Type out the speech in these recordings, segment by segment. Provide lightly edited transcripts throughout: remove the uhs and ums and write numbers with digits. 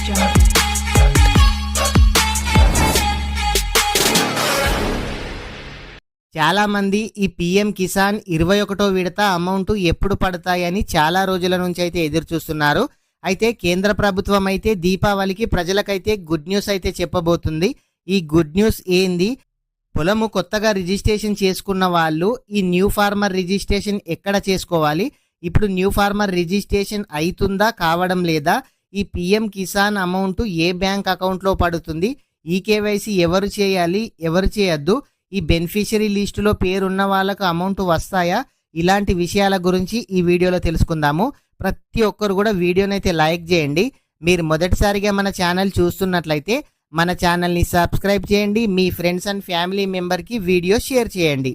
jungle. చాలా మంది ఈ పీఎం కిసాన్ 21వ విడత అమౌంట్ ఎప్పుడు పడతాయని చాలా రోజుల నుంచి అయితే ఎదురు చూస్తున్నారు. అయితే కేంద్ర ప్రభుత్వం అయితే దీపావళికి ప్రజలకైతే గుడ్ న్యూస్ అయితే చెప్పబోతుంది. ఈ గుడ్ న్యూస్ ఏంది? పొలము కొత్తగా రిజిస్ట్రేషన్ చేసుకున్న వాళ్ళు ఈ న్యూ ఫార్మర్ రిజిస్ట్రేషన్ ఎక్కడ చేసుకోవాలి? ఇప్పుడు న్యూ ఫార్మర్ రిజిస్ట్రేషన్ అవుతుందా కావడం లేదా? ఈ పీఎం కిసాన్ అమౌంట్ ఏ బ్యాంక్ అకౌంట్లో పడుతుంది? ఈ కేవైసీ ఎవరు చేయాలి, ఎవరు చేయొద్దు? ఈ బెనిఫిషరీ లిస్టులో పేరున్న వాళ్ళకు అమౌంట్ వస్తాయా? ఇలాంటి విషయాల గురించి ఈ వీడియోలో తెలుసుకుందాము. ప్రతి ఒక్కరు కూడా వీడియోని అయితే లైక్ చేయండి. మీరు మొదటిసారిగా మన ఛానల్ చూస్తున్నట్లయితే మన ఛానల్ని సబ్స్క్రైబ్ చేయండి. మీ ఫ్రెండ్స్ అండ్ ఫ్యామిలీ మెంబర్కి వీడియో షేర్ చేయండి.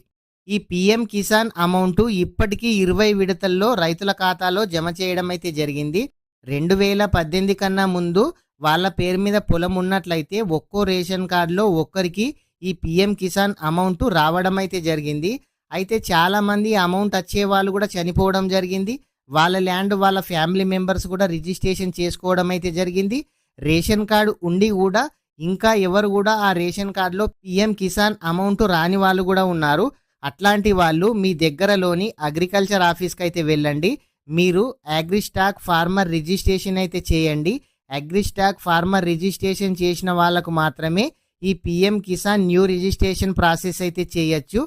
ఈ పీఎం కిసాన్ అమౌంట్ ఇప్పటికీ 20 విడతల్లో రైతుల ఖాతాలో జమ చేయడం అయితే జరిగింది. 2018 కన్నా ముందు వాళ్ళ పేరు మీద పొలం ఉన్నట్లయితే ఒక్కో రేషన్ కార్డులో ఒక్కరికి ఈ పీఎం కిసాన్ అమౌంట్ రావడం అయితే జరిగింది. అయితే చాలామంది అమౌంట్ వచ్చే వాళ్ళు కూడా చనిపోవడం జరిగింది. వాళ్ళ ల్యాండ్ వాళ్ళ ఫ్యామిలీ మెంబర్స్ కూడా రిజిస్ట్రేషన్ చేసుకోవడం అయితే జరిగింది. రేషన్ కార్డు ఉండి కూడా ఇంకా ఎవరు కూడా ఆ రేషన్ కార్డులో పీఎం కిసాన్ అమౌంట్ రాని వాళ్ళు కూడా ఉన్నారు. అట్లాంటి వాళ్ళు మీ దగ్గరలోని అగ్రికల్చర్ ఆఫీస్కి అయితే వెళ్ళండి. మీరు అగ్రిస్టాక్ ఫార్మర్ రిజిస్ట్రేషన్ అయితే చేయండి. అగ్రిస్టాక్ ఫార్మర్ రిజిస్ట్రేషన్ చేసిన వాళ్ళకు మాత్రమే ఈ PM Kisan new registration process అయితే చేయొచ్చు.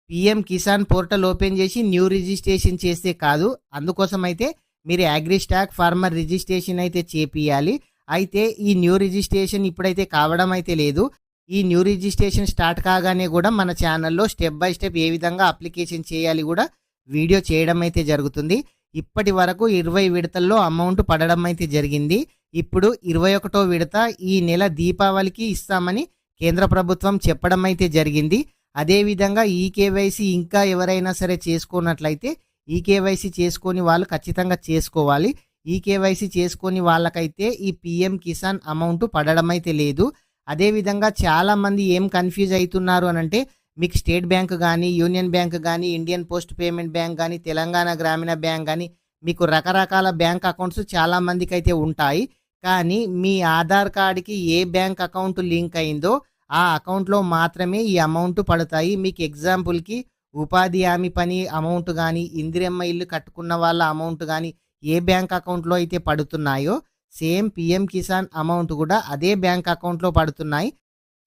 పీఎం కిసాన్ పోర్టల్ ఓపెన్ చేసి న్యూ రిజిస్ట్రేషన్ చేస్తే కాదు, అందుకోసం అయితే మీరు అగ్రిస్టాక్ ఫార్మర్ రిజిస్ట్రేషన్ అయితే చేపియాలి. అయితే ఈ న్యూ రిజిస్ట్రేషన్ ఇప్పుడైతే కావడం అయితే లేదు. ఈ న్యూ రిజిస్ట్రేషన్ స్టార్ట్ కాగానే కూడా మన ఛానల్లో స్టెప్ బై స్టెప్ ఏ విధంగా అప్లికేషన్ చేయాలి కూడా వీడియో చేయడం అయితే జరుగుతుంది. ఇప్పటి వరకు 20 విడతల్లో అమౌంట్ పడడం అయితే జరిగింది. ఇప్పుడు 21వ విడత ఈ నెల దీపావళికి ఇస్తామని కేంద్ర ప్రభుత్వం చెప్పడం అయితే జరిగింది. అదేవిధంగా ఈ కేవైసీ ఇంకా ఎవరైనా సరే చేసుకున్నట్లయితే ఈ కేవైసీ చేసుకొని వాళ్ళు ఖచ్చితంగా చేసుకోవాలి. ఈ కేవైసీ చేసుకొని వాళ్ళకైతే ఈ పీఎం కిసాన్ అమౌంట్ పడడం అయితే లేదు. అదేవిధంగా చాలామంది ఏం కన్ఫ్యూజ్ అవుతున్నారు అనంటే మీకు స్టేట్ బ్యాంక్ కానీ, యూనియన్ బ్యాంక్ కానీ, ఇండియన్ పోస్ట్ పేమెంట్ బ్యాంక్ కానీ, తెలంగాణ గ్రామీణ బ్యాంక్ కానీ, మీకు రకరకాల బ్యాంక్ అకౌంట్స్ చాలామందికి అయితే ఉంటాయి. కానీ మీ ఆధార్ కార్డుకి ఏ బ్యాంక్ అకౌంట్ లింక్ అయిందో ఆ అకౌంట్లో మాత్రమే ఈ అమౌంట్ పడతాయి. మీకు ఎగ్జాంపుల్కి ఉపాధి హామీ పని అమౌంట్ కానీ, ఇందిరమ్మ ఇల్లు కట్టుకున్న వాళ్ళ అమౌంట్ కానీ ఏ బ్యాంక్ అకౌంట్లో అయితే పడుతున్నాయో సేమ్ పీఎం కిసాన్ అమౌంట్ కూడా అదే బ్యాంక్ అకౌంట్లో పడుతున్నాయి.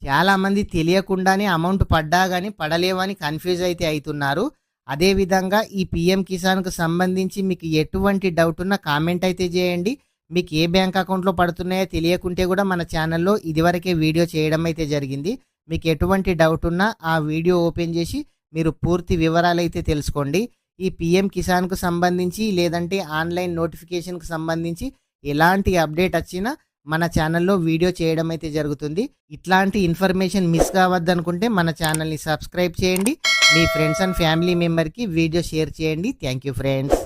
చాలామంది తెలియకుండానే అమౌంట్ పడ్డా కానీ పడలేవని కన్ఫ్యూజ్ అయితే అవుతున్నారు. అదేవిధంగా ఈ పీఎం కిసాన్కు సంబంధించి మీకు ఎటువంటి డౌట్ ఉన్నా కామెంట్ అయితే చేయండి. మీకు ఏ బ్యాంక్ అకౌంట్లో పడుతున్నాయో తెలియకుంటే కూడా మన ఛానల్లో ఇదివరకే వీడియో చేయడం అయితే జరిగింది. మీకు ఎటువంటి డౌట్ ఉన్నా ఆ వీడియో ఓపెన్ చేసి మీరు పూర్తి వివరాలు అయితే తెలుసుకోండి. ఈ పీఎం కిసాన్కు సంబంధించి లేదంటే ఆన్లైన్ నోటిఫికేషన్కు సంబంధించి ఎలాంటి అప్డేట్ వచ్చినా మన ఛానల్లో వీడియో చేయడం అయితే జరుగుతుంది. ఇట్లాంటి ఇన్ఫర్మేషన్ మిస్ కావద్దనుకుంటే మన ఛానల్ని సబ్స్క్రైబ్ చేయండి. మీ ఫ్రెండ్స్ అండ్ ఫ్యామిలీ మెంబర్కి వీడియో షేర్ చేయండి. Thank you friends.